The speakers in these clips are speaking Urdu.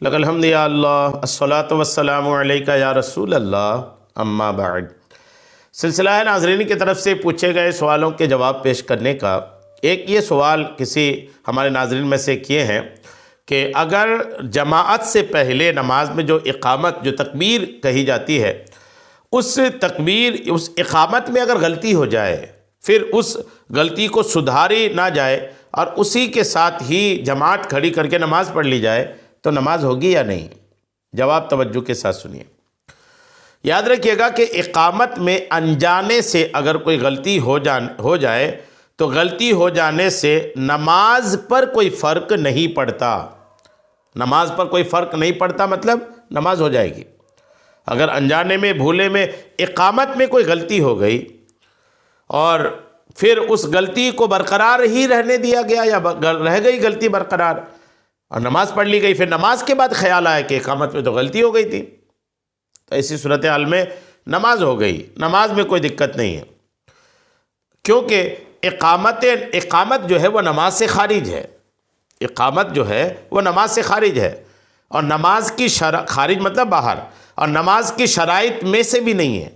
لک الحمد یا اللہ الصلاۃ والسلام علیک یا رسول اللہ اما بعد۔ سلسلہ ہے ناظرین کی طرف سے پوچھے گئے سوالوں کے جواب پیش کرنے کا ایک یہ سوال کسی ہمارے ناظرین میں سے کیے ہیں کہ اگر جماعت سے پہلے نماز میں جو اقامت جو تکبیر کہی جاتی ہے اس اقامت میں اگر غلطی ہو جائے پھر اس غلطی کو سدھاری نہ جائے اور اسی کے ساتھ ہی جماعت کھڑی کر کے نماز پڑھ لی جائے تو نماز ہوگی یا نہیں؟ جواب توجہ کے ساتھ سنیے۔ یاد رکھیے گا کہ اقامت میں انجانے سے اگر کوئی غلطی ہو جائے تو غلطی ہو جانے سے نماز پر کوئی فرق نہیں پڑتا۔ نماز پر کوئی فرق نہیں پڑتا مطلب نماز ہو جائے گی۔ اگر انجانے میں بھولے میں اقامت میں کوئی غلطی ہو گئی اور پھر اس غلطی کو برقرار ہی رہنے دیا گیا یا رہ گئی غلطی برقرار اور نماز پڑھ لی گئی، پھر نماز کے بعد خیال آیا کہ اقامت میں تو غلطی ہو گئی تھی، تو ایسی صورتحال میں نماز ہو گئی، نماز میں کوئی دقت نہیں ہے، کیونکہ اقامت جو ہے وہ نماز سے خارج ہے۔ اقامت جو ہے وہ نماز سے خارج ہے، اور نماز کی خارج مطلب باہر، اور نماز کی شرائط میں سے بھی نہیں ہے،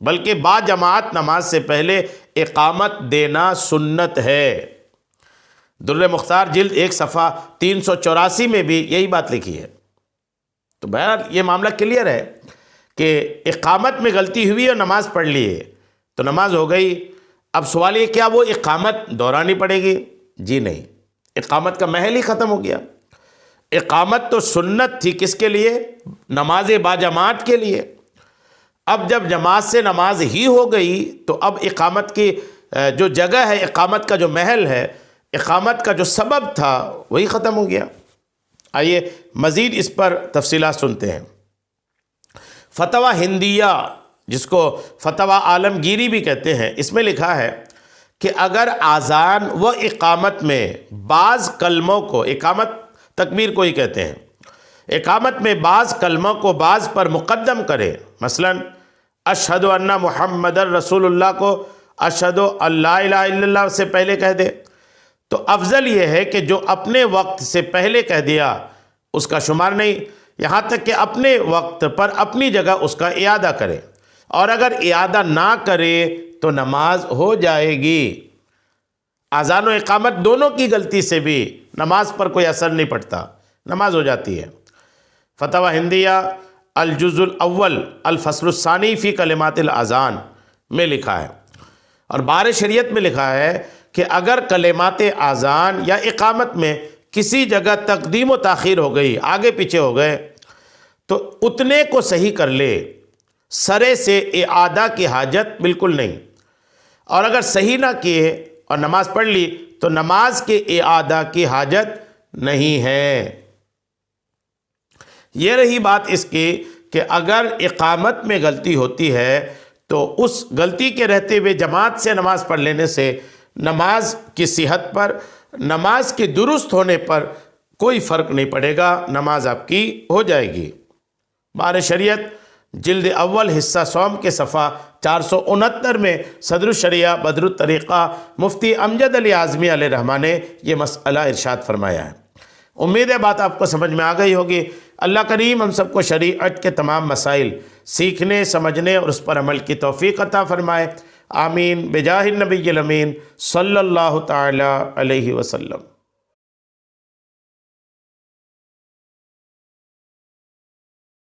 بلکہ با جماعت نماز سے پہلے اقامت دینا سنت ہے۔ در مختار جلد 1 صفحہ 384 میں بھی یہی بات لکھی ہے۔ تو بہرحال یہ معاملہ کلیئر ہے کہ اقامت میں غلطی ہوئی اور نماز پڑھ لی ہے تو نماز ہو گئی۔ اب سوال یہ کیا وہ اقامت دہرانی پڑے گی؟ جی نہیں، اقامت کا محل ہی ختم ہو گیا۔ اقامت تو سنت تھی کس کے لیے؟ نماز با جماعت کے لیے۔ اب جب جماعت سے نماز ہی ہو گئی تو اب اقامت کی جو جگہ ہے، اقامت کا جو محل ہے، اقامت کا جو سبب تھا وہی ختم ہو گیا۔ آئیے مزید اس پر تفصیلات سنتے ہیں۔ فتویٰ ہندیہ، جس کو فتویٰ عالمگیری بھی کہتے ہیں، اس میں لکھا ہے کہ اگر آذان و اقامت میں بعض کلموں کو، اقامت تکبیر کو ہی کہتے ہیں، اقامت میں بعض کلموں کو بعض پر مقدم کرے، مثلا اشہد ان محمد رسول اللہ کو اشہد ان لا الہ الا اللہ سے پہلے کہہ دے، تو افضل یہ ہے کہ جو اپنے وقت سے پہلے کہہ دیا اس کا شمار نہیں، یہاں تک کہ اپنے وقت پر اپنی جگہ اس کا اعادہ کرے، اور اگر اعادہ نہ کرے تو نماز ہو جائے گی۔ اذان و اقامت دونوں کی غلطی سے بھی نماز پر کوئی اثر نہیں پڑتا، نماز ہو جاتی ہے۔ فتویٰ ہندیہ الجزء الاول الفصل الثانی فی کلمات الاذان میں لکھا ہے، اور بار شریعت میں لکھا ہے کہ اگر کلمات اذان یا اقامت میں کسی جگہ تقدیم و تاخیر ہو گئی، آگے پیچھے ہو گئے، تو اتنے کو صحیح کر لے، سرے سے اعادہ کی حاجت بالکل نہیں، اور اگر صحیح نہ کیے اور نماز پڑھ لی تو نماز کے اعادہ کی حاجت نہیں ہے۔ یہ رہی بات اس کی کہ اگر اقامت میں غلطی ہوتی ہے تو اس غلطی کے رہتے ہوئے جماعت سے نماز پڑھ لینے سے نماز کی صحت پر، نماز کے درست ہونے پر کوئی فرق نہیں پڑے گا، نماز آپ کی ہو جائے گی۔ بار شریعت جلد اول حصہ سوم کے صفحہ 469 میں صدر الشریعہ بدر الطریقہ مفتی امجد علی اعظمی علیہ رحمہ نے یہ مسئلہ ارشاد فرمایا ہے۔ امید ہے بات آپ کو سمجھ میں آ گئی ہوگی۔ اللہ کریم ہم سب کو شریعت کے تمام مسائل سیکھنے، سمجھنے اور اس پر عمل کی توفیق عطا فرمائے، آمین بجاہ النبی الامین صلی اللہ تعالی علیہ وسلم۔